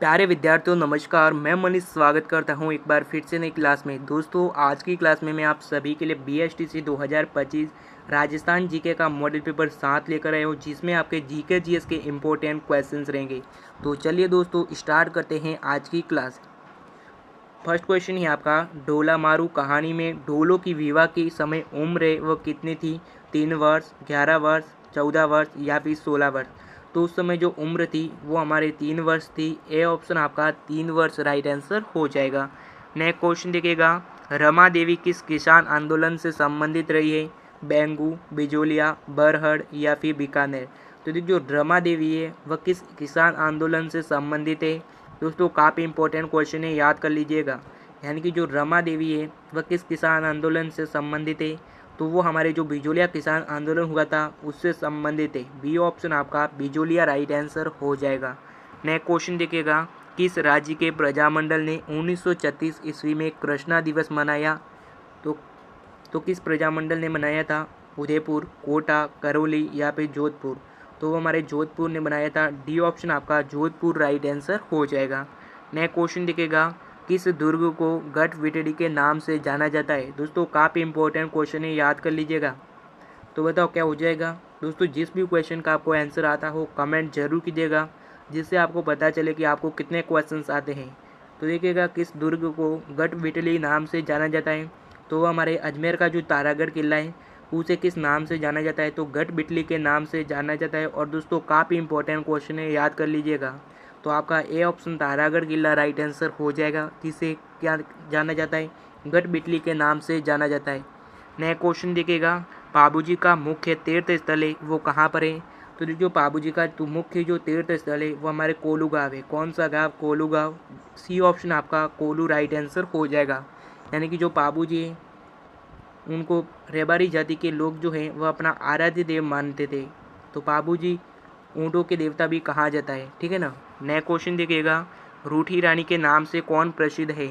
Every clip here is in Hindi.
प्यारे विद्यार्थियों नमस्कार। मैं मनीष स्वागत करता हूं एक बार फिर से नई क्लास में। दोस्तों आज की क्लास में मैं आप सभी के लिए BSTC 2025 राजस्थान जीके का मॉडल पेपर 7 लेकर आया हूं, जिसमें आपके जीके जीएस के इम्पोर्टेंट क्वेश्चंस रहेंगे। तो चलिए दोस्तों स्टार्ट करते हैं आज की क्लास। फर्स्ट क्वेश्चन है आपका, ढोला मारू कहानी में ढोलों की विवाह की समय उम्र वह कितनी थी? 3 वर्ष, 11 वर्ष, 14 वर्ष या फिर 16 वर्ष। तो उस समय जो उम्र थी वो हमारे 3 वर्ष थी। ए ऑप्शन आपका 3 वर्ष राइट आंसर हो जाएगा। नेक्स्ट क्वेश्चन देखिएगा, रमा देवी किस किसान आंदोलन से संबंधित रही है? बेंगू, बिजोलिया, बरहड़ या फिर बीकानेर। तो जो रमा देवी है वह किस किसान आंदोलन से संबंधित है? दोस्तों काफ़ी इंपॉर्टेंट क्वेश्चन है, याद कर लीजिएगा। यानी कि जो रमा देवी है वह किस किसान आंदोलन से संबंधित है? तो वो हमारे जो बिजोलिया किसान आंदोलन हुआ था उससे संबंधित है। बी ऑप्शन आपका बिजोलिया राइट आंसर हो जाएगा। नेक्स्ट क्वेश्चन देखिएगा, किस राज्य के प्रजामंडल ने 1936 ईस्वी में कृष्णा दिवस मनाया? तो किस प्रजामंडल ने मनाया था? उदयपुर, कोटा, करौली या फिर जोधपुर। तो वो हमारे जोधपुर ने बनाया था। डी ऑप्शन आपका जोधपुर राइट आंसर हो जाएगा। नेक्स्ट क्वेश्चन देखिएगा, किस दुर्ग को गढ़विटड़ी के नाम से जाना जाता है? दोस्तों काफ़ी इंपॉर्टेंट क्वेश्चन है, याद कर लीजिएगा। तो बताओ क्या हो जाएगा? दोस्तों जिस भी क्वेश्चन का आपको आंसर आता हो कमेंट जरूर कीजिएगा, जिससे आपको पता चले कि आपको कितने क्वेश्चंस आते हैं। तो देखिएगा, किस दुर्ग को गढ़विटड़ी नाम से जाना जाता है? तो वो हमारे अजमेर का जो तारागढ़ किला है उसे किस नाम से जाना जाता है? तो गढ़विटड़ी के नाम से जाना जाता है। और दोस्तों काफ़ी इंपॉर्टेंट क्वेश्चन है, याद कर लीजिएगा। तो आपका A option Taragarh Qila right answer हो जाएगा, जिसे क्या जाना जाता है? गढ़विटड़ी के नाम से जाना जाता है। नया क्वेश्चन देखिएगा, पाबूजी का मुख्य तीर्थ स्थल है वो कहाँ पर है? तो जो पाबूजी का मुख्य जो तीर्थ स्थल है वो हमारे कोलू गाँव है। कौन सा गाँव? कोलू गाँव। सी ऑप्शन आपका कोलू राइट आंसर हो जाएगा। यानी कि जो पाबूजी है उनको रेबारी जाति के लोग जो हैं वह अपना आराध्य देव मानते थे। तो पाबूजी ऊँटों के देवता भी कहा जाता है, ठीक है ना। नया क्वेश्चन देखिएगा, रूठी रानी के नाम से कौन प्रसिद्ध है?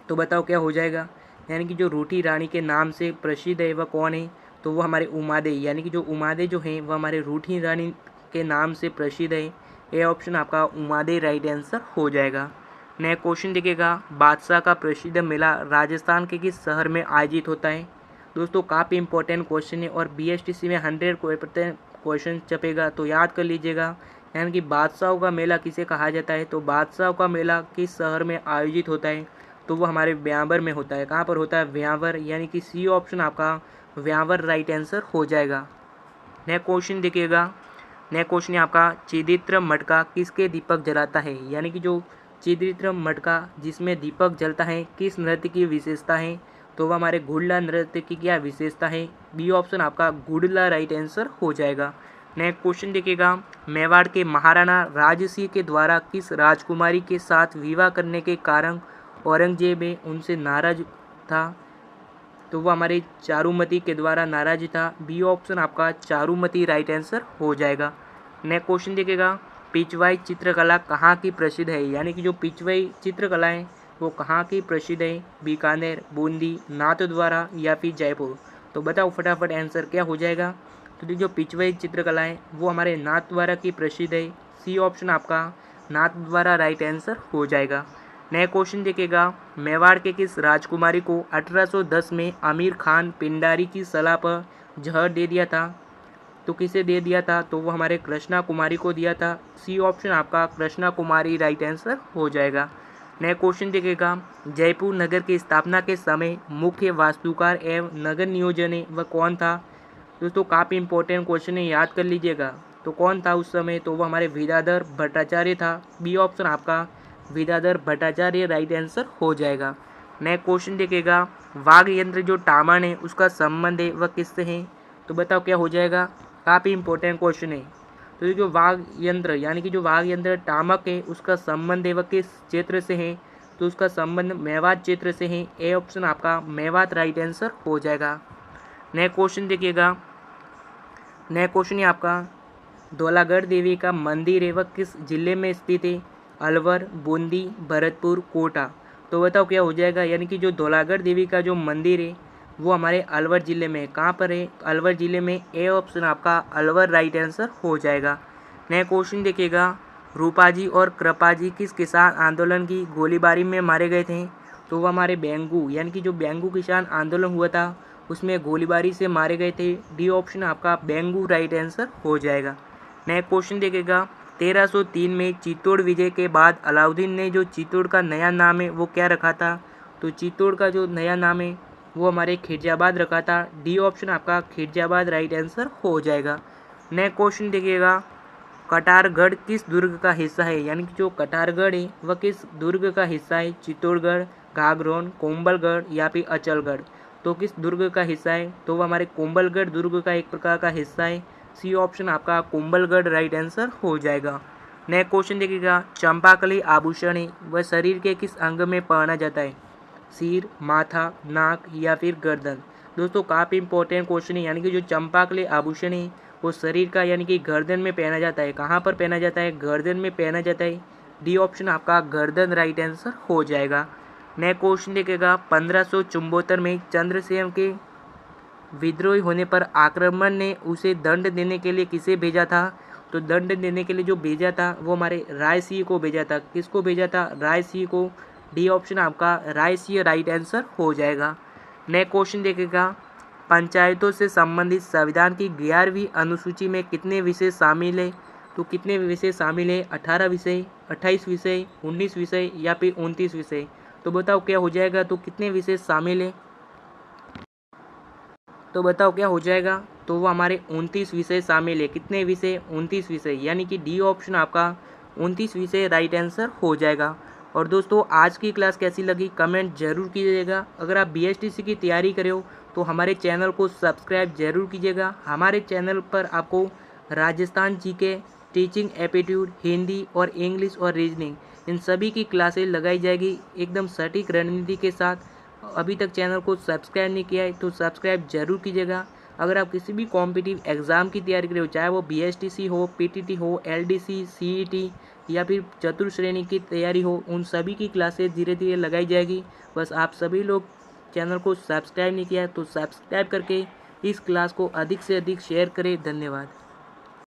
तो बताओ क्या हो जाएगा? यानी कि जो रूठी रानी के नाम से प्रसिद्ध है वह कौन है? तो वो हमारे उमादे, यानी कि जो उमादे जो हैं वह हमारे रूठी रानी के नाम से प्रसिद्ध है। ए ऑप्शन आपका उमादे राइट आंसर हो जाएगा। नया क्वेश्चन देखिएगा, बादशाह का प्रसिद्ध मेला राजस्थान के किस शहर में आयोजित होता है? दोस्तों काफ़ी इंपॉर्टेंट क्वेश्चन है और BSTC में 100% क्वेश्चन छपेगा, तो याद कर लीजिएगा। यानी कि बादशाहों का मेला किसे कहा जाता है? तो बादशाहों का मेला किस शहर में आयोजित होता है? तो वो हमारे व्यांवर में होता है। कहाँ पर होता है? व्यांवर। यानी कि सी ऑप्शन आपका व्यांवर राइट आंसर हो जाएगा। नेक्स्ट क्वेश्चन देखिएगा, नेक्स्ट क्वेश्चन है आपका, चिदित्र मटका किसके दीपक जलाता है? यानी कि जो चिदित्र मटका जिसमें दीपक जलता है किस नृत्य की विशेषता है? तो वह हमारे घुड़ला नृत्य की क्या विशेषता है? बी ऑप्शन आपका घुड़ला राइट आंसर हो जाएगा। नेक्स्ट क्वेश्चन देखिएगा, मेवाड़ के महाराणा राजसिंह के द्वारा किस राजकुमारी के साथ विवाह करने के कारण औरंगजेब उनसे नाराज था? तो वो हमारे चारुमती के द्वारा नाराज था। बी ऑप्शन आपका चारुमती राइट आंसर हो जाएगा। नेक्स्ट क्वेश्चन देखिएगा, पिचवाई चित्रकला कहाँ की प्रसिद्ध है? यानी कि जो पिचवाई चित्रकला है वो कहाँ की प्रसिद्ध है? बीकानेर, बूंदी, नाथद्वारा या फिर जयपुर। तो बताओ फटाफट आंसर क्या हो जाएगा? तो जो पिचवाई चित्रकला है वो हमारे नाथद्वारा की प्रसिद्ध है। सी ऑप्शन आपका नाथद्वारा राइट आंसर हो जाएगा। नया क्वेश्चन देखिएगा, मेवाड़ के किस राजकुमारी को 1810 में आमिर खान पिंडारी की सलाह पर जहर दे दिया था? तो किसे दे दिया था? तो वो हमारे कृष्णा कुमारी को दिया था। सी ऑप्शन आपका कृष्णा कुमारी राइट आंसर हो जाएगा। नया क्वेश्चन देखिएगा, जयपुर नगर की स्थापना के समय मुख्य वास्तुकार एवं नगर नियोजन वह कौन था? दोस्तों काफ़ी इंपॉर्टेंट क्वेश्चन है, याद कर लीजिएगा। तो कौन था उस समय? तो वो हमारे विद्याधर भट्टाचार्य था। बी ऑप्शन आपका विद्याधर भट्टाचार्य राइट आंसर हो जाएगा। नेक्स्ट क्वेश्चन देखिएगा, वाघ यंत्र जो टामन है उसका संबंध है वह किससे है? तो बताओ क्या हो जाएगा? काफ़ी इंपॉर्टेंट क्वेश्चन है। तो जो वाघ यंत्र यानी कि जो वाघ यंत्र टामक है उसका संबंध है वह किस क्षेत्र से है? तो उसका संबंध मेवात क्षेत्र से है। ए ऑप्शन आपका मेवात राइट आंसर हो जाएगा। नेक्स्ट क्वेश्चन देखिएगा, नेक्स्ट क्वेश्चन है आपका, धौलागढ़ देवी का मंदिर है वह किस जिले में स्थित है? अलवर, बूंदी, भरतपुर, कोटा। तो बताओ क्या हो जाएगा? यानी कि जो धौलागढ़ देवी का जो मंदिर है वो हमारे अलवर ज़िले में है। कहाँ पर है? अलवर ज़िले में। ए ऑप्शन आपका अलवर राइट आंसर हो जाएगा। नया क्वेश्चन देखिएगा, रूपाजी और कृपाजी किस किसान आंदोलन की गोलीबारी में मारे गए थे? तो वो हमारे बेंगू यानी कि जो बेंगू किसान आंदोलन हुआ था उसमें गोलीबारी से मारे गए थे। डी ऑप्शन आपका बेंगू राइट आंसर हो जाएगा। नेक्स्ट क्वेश्चन देखिएगा, 1303 में चित्तौड़ विजय के बाद अलाउद्दीन ने जो चित्तौड़ का नया नाम है वो क्या रखा था? तो चित्तौड़ का जो नया नाम है वो हमारे खिरजाबाद रखा था। डी ऑप्शन आपका खिरजाबाद राइट आंसर हो जाएगा। नेक्स्ट क्वेश्चन देखिएगा, कटारगढ़ किस दुर्ग का हिस्सा है? यानी कि जो कटारगढ़ है वह किस दुर्ग का हिस्सा है? चित्तौड़गढ़, घाघरोन, कोंबलगढ़ या फिर अचलगढ़? तो किस दुर्ग का हिस्सा है? तो वह हमारे कोंबलगढ़ दुर्ग का एक प्रकार का हिस्सा है। सी ऑप्शन आपका कोंबलगढ़ राइट आंसर हो जाएगा। नेक्स्ट क्वेश्चन देखिएगा, चंपाकली आभूषण है वह शरीर के किस अंग में पहना जाता है? सिर, माथा, नाक या फिर गर्दन? दोस्तों काफ़ी इंपॉर्टेंट क्वेश्चन है। यानी कि जो चंपाकली आभूषण है वो शरीर का यानी कि गर्दन में पहना जाता है। कहाँ पर पहना जाता है? गर्दन में पहना जाता है। डी ऑप्शन आपका गर्दन राइट आंसर हो जाएगा। नेक्स्ट क्वेश्चन देखिएगा, 1574 में चंद्रसेन के विद्रोही होने पर आक्रमण ने उसे दंड देने के लिए किसे भेजा था? तो दंड देने के लिए जो भेजा था वो हमारे राय सिंह को भेजा था। किसको भेजा था? राय सिंह को। डी ऑप्शन आपका राय सिंह राइट आंसर हो जाएगा। नेक्स्ट क्वेश्चन देखिएगा, पंचायतों से संबंधित संविधान की 11वीं अनुसूची में कितने विषय शामिल है? तो कितने विषय शामिल है? 18 विषय, 28 विषय, 19 विषय या फिर 29 विषय? तो बताओ क्या हो जाएगा? तो कितने विषय शामिल है? तो बताओ क्या हो जाएगा? तो वो हमारे 29 विषय शामिल है। कितने विषय? 29 विषय, यानी कि डी ऑप्शन आपका 29 विषय राइट आंसर हो जाएगा। और दोस्तों आज की क्लास कैसी लगी कमेंट जरूर कीजिएगा। अगर आप बीएसटीसी की तैयारी करे हो तो हमारे चैनल को सब्सक्राइब जरूर कीजिएगा। हमारे चैनल पर आपको Rajasthan GK, teaching aptitude, Hindi और इंग्लिश और रीजनिंग इन सभी की क्लासेस लगाई जाएगी एकदम सटीक रणनीति के साथ। अभी तक चैनल को सब्सक्राइब नहीं किया है तो सब्सक्राइब जरूर कीजिएगा। अगर आप किसी भी कॉम्पिटिटिव एग्ज़ाम की तैयारी कर रहे हो, चाहे वो बीएसटीसी हो, पीटीटी हो, एलडीसी, सीईटी या फिर चतुर्थ श्रेणी की तैयारी हो, उन सभी की क्लासेस धीरे धीरे लगाई जाएगी। बस आप सभी लोग चैनल को सब्सक्राइब नहीं किया है तो सब्सक्राइब करके इस क्लास को अधिक से अधिक शेयर करें। धन्यवाद।